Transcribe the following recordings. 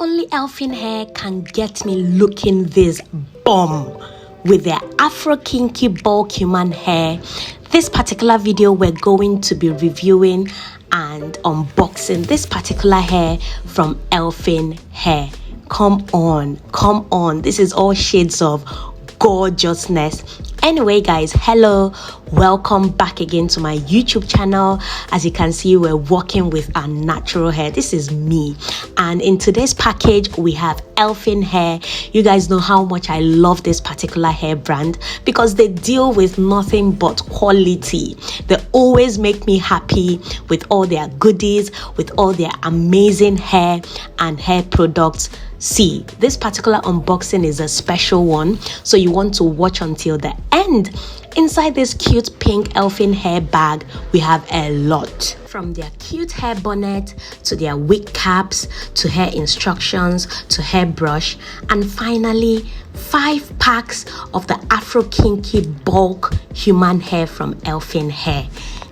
Only Elfin hair can get me looking this bomb with their Afro Kinky bulk human hair. This particular video we're going to be reviewing and unboxing this particular hair from Elfin hair. Come on, this is all shades of gorgeousness. Anyway guys, hello, welcome back again to my YouTube channel. As you can see, we're working with our natural hair. This is me, and in today's package we have Elfin hair. You guys know how much I love this particular hair brand because they deal with nothing but quality. They always make me happy with all their goodies, with all their amazing hair and hair products. See, this particular unboxing is a special one, so you want to watch until the end. Inside this cute pink Elfin hair bag, we have a lot. From their cute hair bonnet, to their wig caps, to hair instructions, to hair brush, and finally 5 packs of the Afro Kinky bulk human hair from Elfin hair.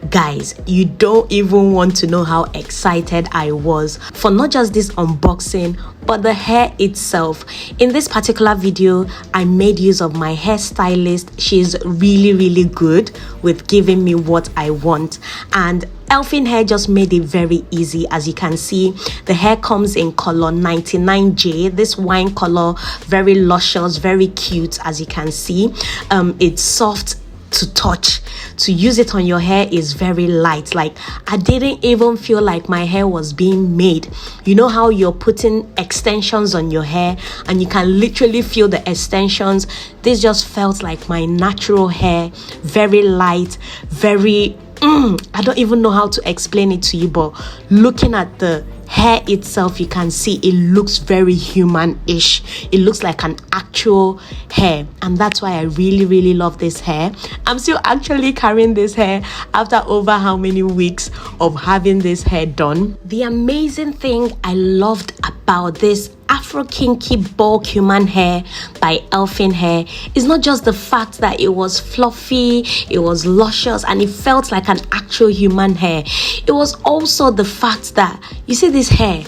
Guys, you don't even want to know how excited I was for not just this unboxing but the hair itself. In this particular video, I made use of my hairstylist. She's really good with giving me what I want, and Elfin hair just made it very easy. As you can see, the hair comes in color 99J, this wine color, very luscious, very cute. As you can see, it's soft to touch. To use it on your hair is very light. Like, I didn't even feel like my hair was being made. You know how you're putting extensions on your hair and you can literally feel the extensions? This just felt like my natural hair, very light, very I don't even know how to explain it to you, but looking at the hair itself, you can see it looks very human-ish. It looks like an actual hair, and that's why I really love this hair. I'm still actually carrying this hair after over how many weeks of having this hair done. The amazing thing I loved about this Afro Kinky bulk human hair by Elfin hair is not just the fact that it was fluffy, it was luscious, and it felt like an actual human hair. It was also the fact that, you see this hair,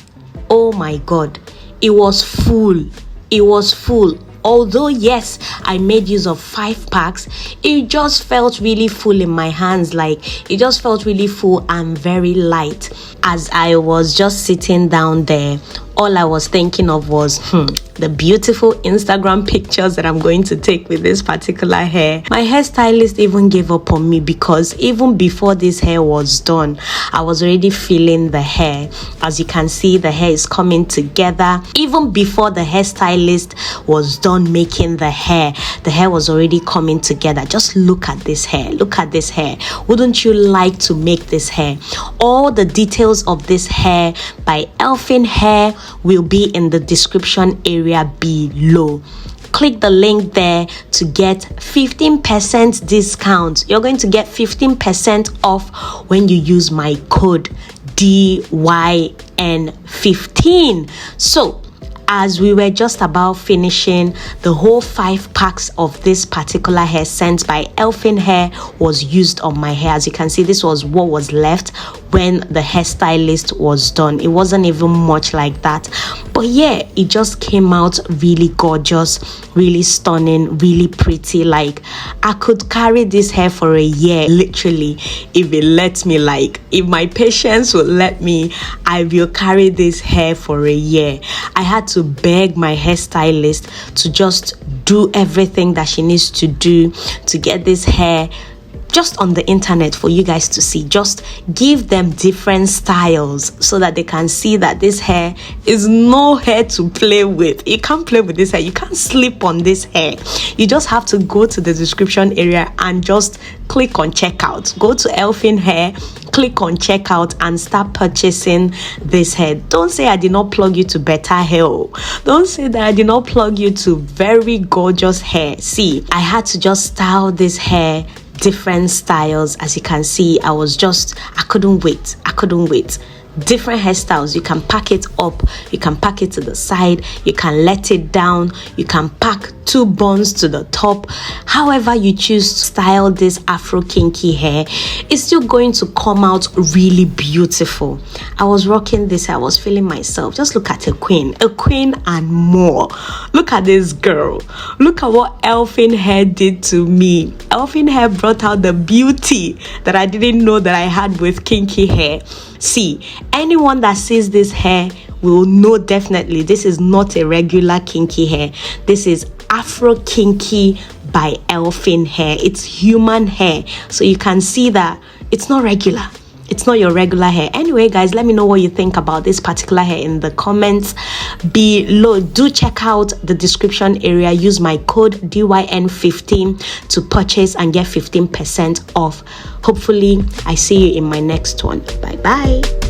oh my god, it was full. Although yes, I made use of 5 packs, it just felt really full in my hands. Like, it just felt really full and very light. As I was just sitting down there, all I was thinking of was the beautiful Instagram pictures that I'm going to take with this particular hair. My hairstylist even gave up on me because even before this hair was done, I was already feeling the hair. As you can see, the hair is coming together. Even before the hairstylist was done making the hair was already coming together. Just look at this hair. Look at this hair. Wouldn't you like to make this hair? All the details of this hair by Elfin hair will be in the description area below. Click the link there to get 15% discount. You're going to get 15% off when you use my code DYN15. So as we were just about finishing, the whole 5 packs of this particular hair scent by Elfin hair was used on my hair. As you can see, this was what was left when the hairstylist was done. It wasn't even much like that, but yeah, it just came out really gorgeous, really stunning, really pretty. Like, I could carry this hair for a year, literally, if it lets me. Like, if my patience will let me, I will carry this hair for a year. I had to beg my hairstylist to just do everything that she needs to do to get this hair just on the internet for you guys to see. Just give them different styles so that they can see that this hair is no hair to play with. You can't play with this hair. You can't sleep on this hair. You just have to go to the description area and just click on checkout. Go to Elfin hair, click on checkout, and start purchasing this hair. Don't say I did not plug you to better hair. Don't say that I did not plug you to very gorgeous hair. See, I had to just style this hair different styles. As you can see, I couldn't wait different hairstyles. You can pack it up, you can pack it to the side, you can let it down, you can pack 2 buns to the top. However you choose to style this Afro Kinky hair, it's still going to come out really beautiful. I was rocking this, I was feeling myself. Just look at a queen and more. Look at this girl. Look at what Elfin hair did to me. Elfin hair brought out the beauty that I didn't know that I had with kinky hair. See, anyone that sees this hair will know definitely this is not a regular kinky hair. This is Afro Kinky by Elfin hair. It's human hair, so you can see that it's not regular. It's not your regular hair. Anyway, guys, let me know what you think about this particular hair in the comments below. Do check out the description area. Use my code DYN15 to purchase and get 15% off. Hopefully, I see you in my next one. Bye bye.